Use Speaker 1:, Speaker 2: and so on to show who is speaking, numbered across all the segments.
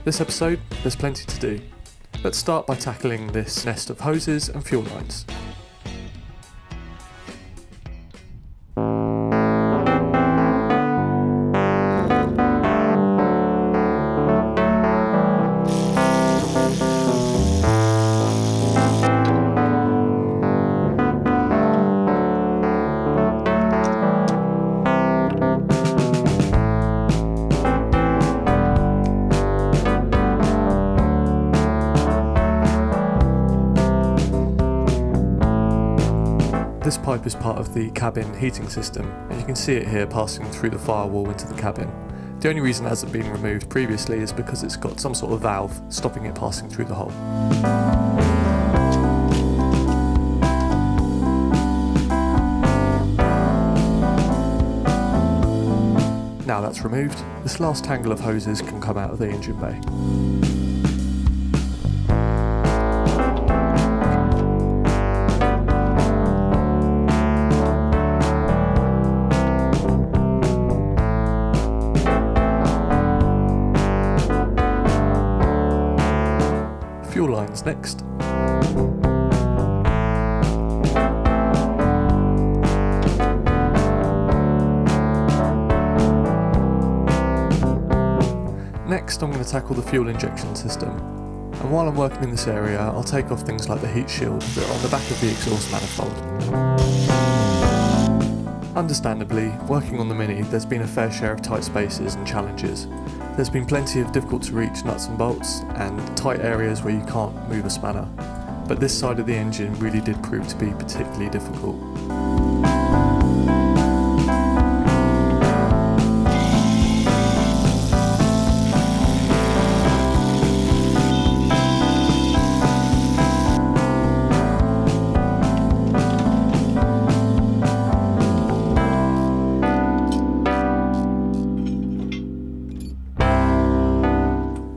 Speaker 1: This episode, there's plenty to do. Let's start by tackling this nest of hoses and fuel lines. This pipe is part of the cabin heating system, and you can see it here passing through the firewall into the cabin. The only reason it hasn't been removed previously is because it's got some sort of valve stopping it passing through the hole. Now that's removed, this last tangle of hoses can come out of the engine bay. Fuel lines next. Next, I'm going to tackle the fuel injection system. And while I'm working in this area, I'll take off things like the heat shield that are on the back of the exhaust manifold. Understandably, working on the Mini, there's been a fair share of tight spaces and challenges. There's been plenty of difficult to reach nuts and bolts and tight areas where you can't move a spanner, but this side of the engine really did prove to be particularly difficult.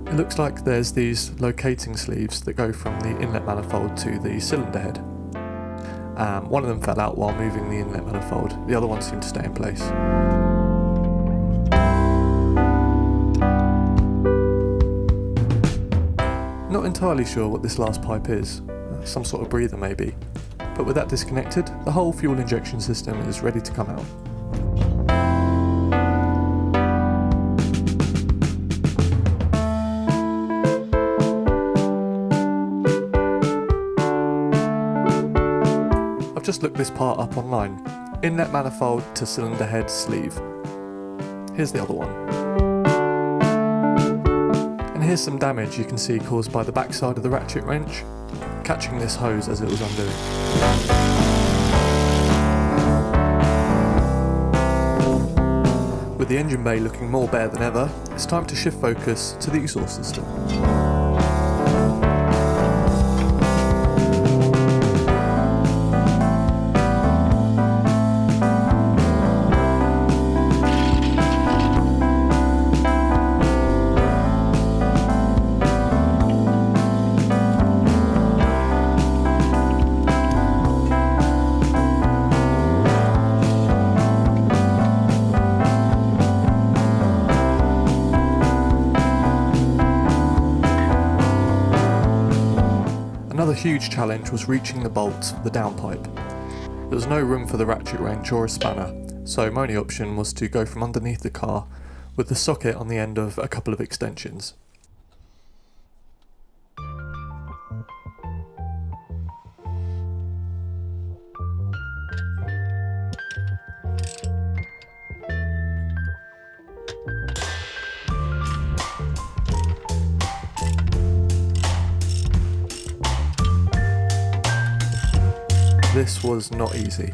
Speaker 1: It looks like there's these locating sleeves that go from the inlet manifold to the cylinder head. One of them fell out while moving the inlet manifold, the other one seemed to stay in place. Not entirely sure what this last pipe is, some sort of breather maybe, but with that disconnected, the whole fuel injection system is ready to come out. I've just looked this part up online. Inlet manifold to cylinder head sleeve. Here's the other one. And here's some damage you can see caused by the backside of the ratchet wrench, catching this hose as it was undoing. With the engine bay looking more bare than ever, it's time to shift focus to the exhaust system. Another huge challenge was reaching the bolts for the downpipe. There was no room for the ratchet wrench or a spanner, so my only option was to go from underneath the car with the socket on the end of a couple of extensions. This was not easy.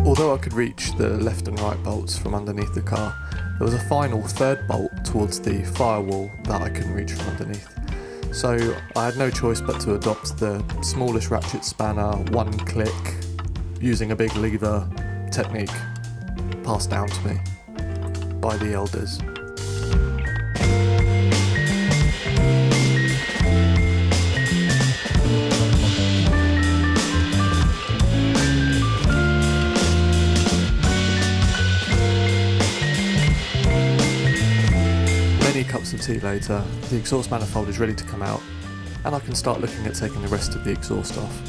Speaker 1: Although I could reach the left and right bolts from underneath the car, there was a final third bolt towards the firewall that I couldn't reach from underneath. So I had no choice but to adopt the smallest ratchet spanner, one click, using a big lever technique passed down to me by the elders. cups of tea later, the exhaust manifold is ready to come out, and I can start looking at taking the rest of the exhaust off.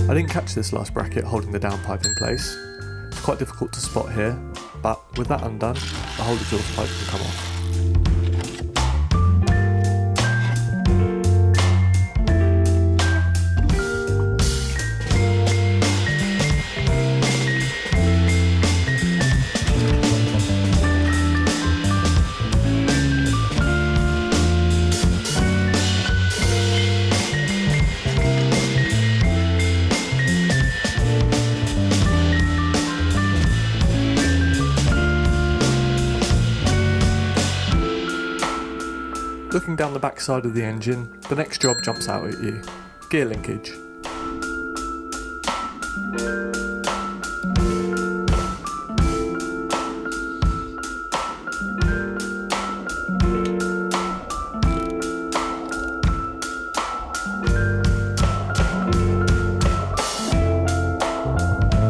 Speaker 1: I didn't catch this last bracket holding the downpipe in place. It's quite difficult to spot here, but with that undone, the whole exhaust pipe can come off. Looking down the back side of the engine, the next job jumps out at you: gear linkage.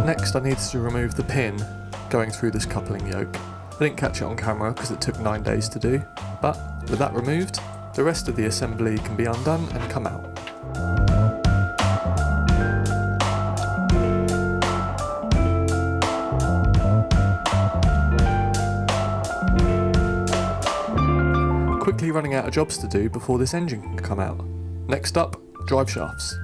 Speaker 1: Next, I needed to remove the pin going through this coupling yoke. I didn't catch it on camera because it took 9 days to do, but with that removed, the rest of the assembly can be undone and come out. Quickly running out of jobs to do before this engine can come out. Next up, drive shafts.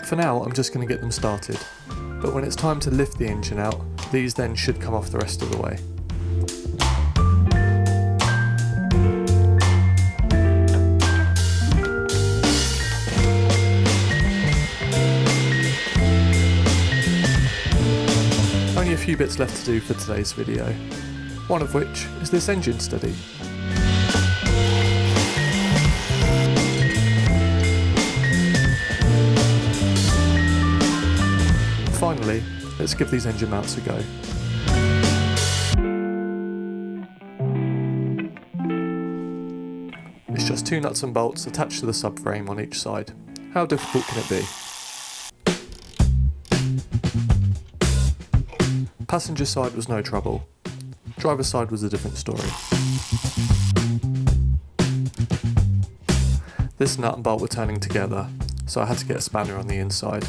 Speaker 1: For now, I'm just going to get them started, but when it's time to lift the engine out, these then should come off the rest of the way. Only a few bits left to do for today's video, one of which is this engine study. Finally, let's give these engine mounts a go. It's just 2 nuts and bolts attached to the subframe on each side. How difficult can it be? Passenger side was no trouble. Driver side was a different story. This nut and bolt were turning together, so I had to get a spanner on the inside.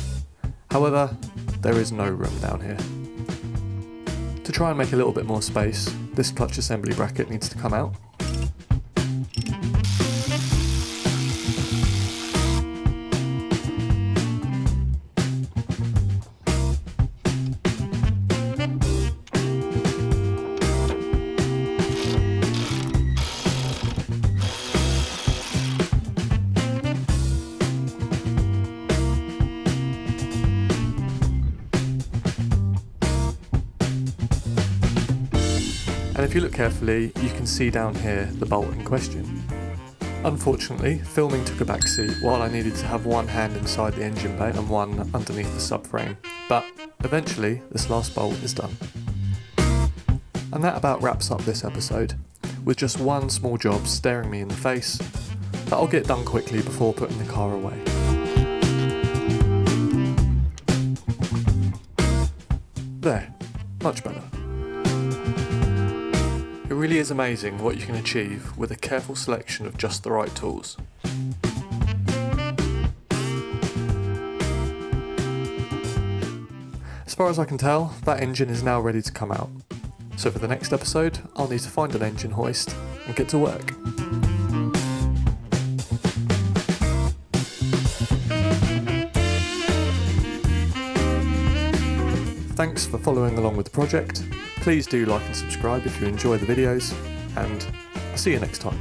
Speaker 1: However, there is no room down here. To try and make a little bit more space, this clutch assembly bracket needs to come out. And if you look carefully, you can see down here the bolt in question. Unfortunately, filming took a backseat while I needed to have one hand inside the engine bay and one underneath the subframe, but eventually this last bolt is done. And that about wraps up this episode, with just one small job staring me in the face that I'll get done quickly before putting the car away. There, much better. It really is amazing what you can achieve with a careful selection of just the right tools. As far as I can tell, that engine is now ready to come out. So for the next episode, I'll need to find an engine hoist and get to work. Thanks for following along with the project. Please do like and subscribe if you enjoy the videos, and I'll see you next time.